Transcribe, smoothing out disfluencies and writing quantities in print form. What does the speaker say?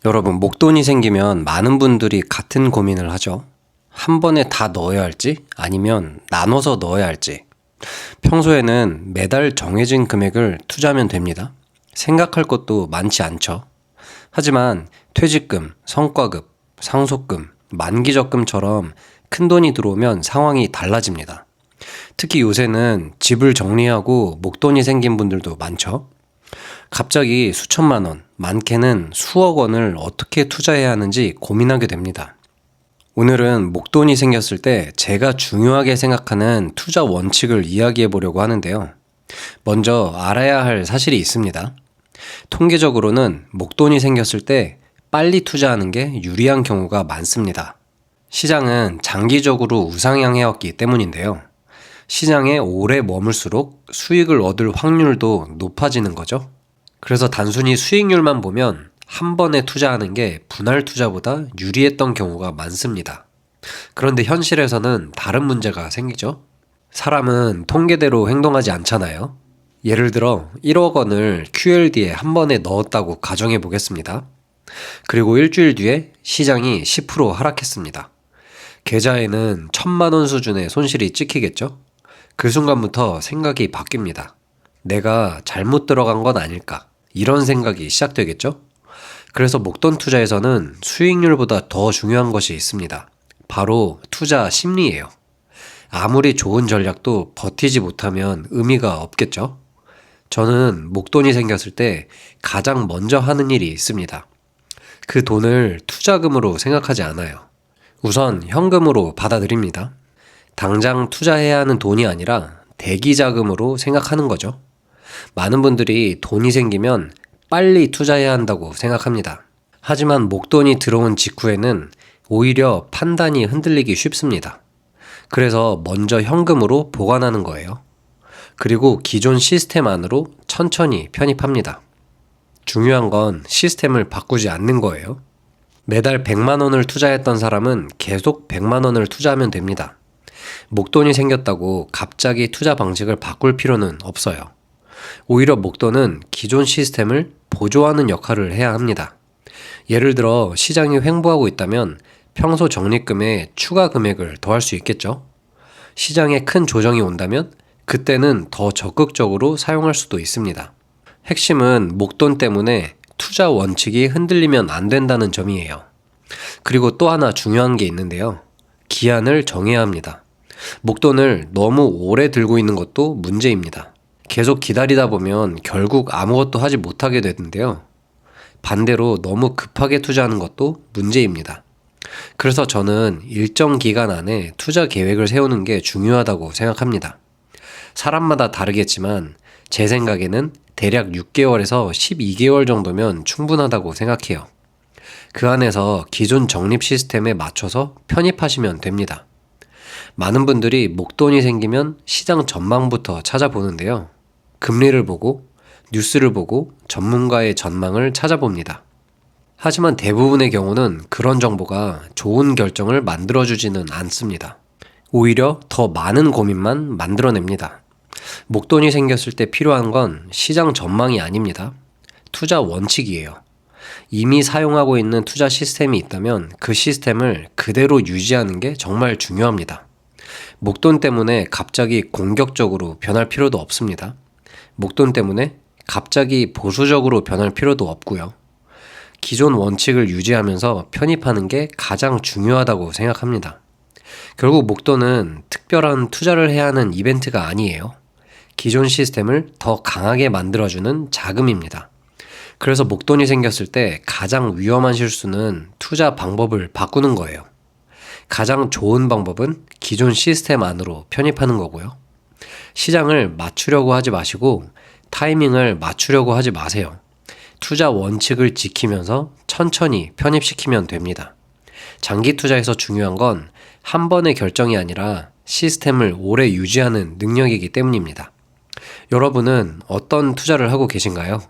여러분, 목돈이 생기면 많은 분들이 같은 고민을 하죠. 한 번에 다 넣어야 할지 아니면 나눠서 넣어야 할지. 평소에는 매달 정해진 금액을 투자하면 됩니다. 생각할 것도 많지 않죠. 하지만 퇴직금, 성과급, 상속금, 만기적금처럼 큰 돈이 들어오면 상황이 달라집니다. 특히 요새는 집을 정리하고 목돈이 생긴 분들도 많죠. 갑자기 수천만 원, 많게는 수억 원을 어떻게 투자해야 하는지 고민하게 됩니다. 오늘은 목돈이 생겼을 때 제가 중요하게 생각하는 투자 원칙을 이야기해 보려고 하는데요. 먼저 알아야 할 사실이 있습니다. 통계적으로는 목돈이 생겼을 때 빨리 투자하는 게 유리한 경우가 많습니다. 시장은 장기적으로 우상향해왔기 때문인데요. 시장에 오래 머물수록 수익을 얻을 확률도 높아지는 거죠. 그래서 단순히 수익률만 보면 한 번에 투자하는 게 분할 투자보다 유리했던 경우가 많습니다. 그런데 현실에서는 다른 문제가 생기죠. 사람은 통계대로 행동하지 않잖아요. 예를 들어 1억 원을 QLD에 한 번에 넣었다고 가정해 보겠습니다. 그리고 일주일 뒤에 시장이 10% 하락했습니다. 계좌에는 1,000만 원 수준의 손실이 찍히겠죠? 그 순간부터 생각이 바뀝니다. 내가 잘못 들어간 건 아닐까? 이런 생각이 시작되겠죠? 그래서 목돈 투자에서는 수익률보다 더 중요한 것이 있습니다. 바로 투자 심리예요. 아무리 좋은 전략도 버티지 못하면 의미가 없겠죠? 저는 목돈이 생겼을 때 가장 먼저 하는 일이 있습니다. 그 돈을 투자금으로 생각하지 않아요. 우선 현금으로 받아들입니다. 당장 투자해야 하는 돈이 아니라 대기자금으로 생각하는 거죠. 많은 분들이 돈이 생기면 빨리 투자해야 한다고 생각합니다. 하지만 목돈이 들어온 직후에는 오히려 판단이 흔들리기 쉽습니다. 그래서 먼저 현금으로 보관하는 거예요. 그리고 기존 시스템 안으로 천천히 편입합니다. 중요한 건 시스템을 바꾸지 않는 거예요. 매달 100만 원을 투자했던 사람은 계속 100만 원을 투자하면 됩니다. 목돈이 생겼다고 갑자기 투자 방식을 바꿀 필요는 없어요. 오히려 목돈은 기존 시스템을 보조하는 역할을 해야 합니다. 예를 들어 시장이 횡보하고 있다면 평소 적립금에 추가 금액을 더할 수 있겠죠. 시장에 큰 조정이 온다면 그때는 더 적극적으로 사용할 수도 있습니다. 핵심은 목돈 때문에 투자 원칙이 흔들리면 안 된다는 점이에요. 그리고 또 하나 중요한 게 있는데요. 기한을 정해야 합니다. 목돈을 너무 오래 들고 있는 것도 문제입니다. 계속 기다리다 보면 결국 아무것도 하지 못하게 되는데요. 반대로 너무 급하게 투자하는 것도 문제입니다. 그래서 저는 일정 기간 안에 투자 계획을 세우는 게 중요하다고 생각합니다. 사람마다 다르겠지만 제 생각에는 대략 6개월에서 12개월 정도면 충분하다고 생각해요. 그 안에서 기존 적립 시스템에 맞춰서 편입하시면 됩니다. 많은 분들이 목돈이 생기면 시장 전망부터 찾아보는데요. 금리를 보고 뉴스를 보고 전문가의 전망을 찾아봅니다. 하지만 대부분의 경우는 그런 정보가 좋은 결정을 만들어주지는 않습니다. 오히려 더 많은 고민만 만들어냅니다. 목돈이 생겼을 때 필요한 건 시장 전망이 아닙니다. 투자 원칙이에요. 이미 사용하고 있는 투자 시스템이 있다면 그 시스템을 그대로 유지하는 게 정말 중요합니다. 목돈 때문에 갑자기 공격적으로 변할 필요도 없습니다. 목돈 때문에 갑자기 보수적으로 변할 필요도 없고요. 기존 원칙을 유지하면서 편입하는 게 가장 중요하다고 생각합니다. 결국 목돈은 특별한 투자를 해야 하는 이벤트가 아니에요. 기존 시스템을 더 강하게 만들어주는 자금입니다. 그래서 목돈이 생겼을 때 가장 위험한 실수는 투자 방법을 바꾸는 거예요. 가장 좋은 방법은 기존 시스템 안으로 편입하는 거고요. 시장을 맞추려고 하지 마시고 타이밍을 맞추려고 하지 마세요. 투자 원칙을 지키면서 천천히 편입시키면 됩니다. 장기 투자에서 중요한 건 한 번의 결정이 아니라 시스템을 오래 유지하는 능력이기 때문입니다. 여러분은 어떤 투자를 하고 계신가요?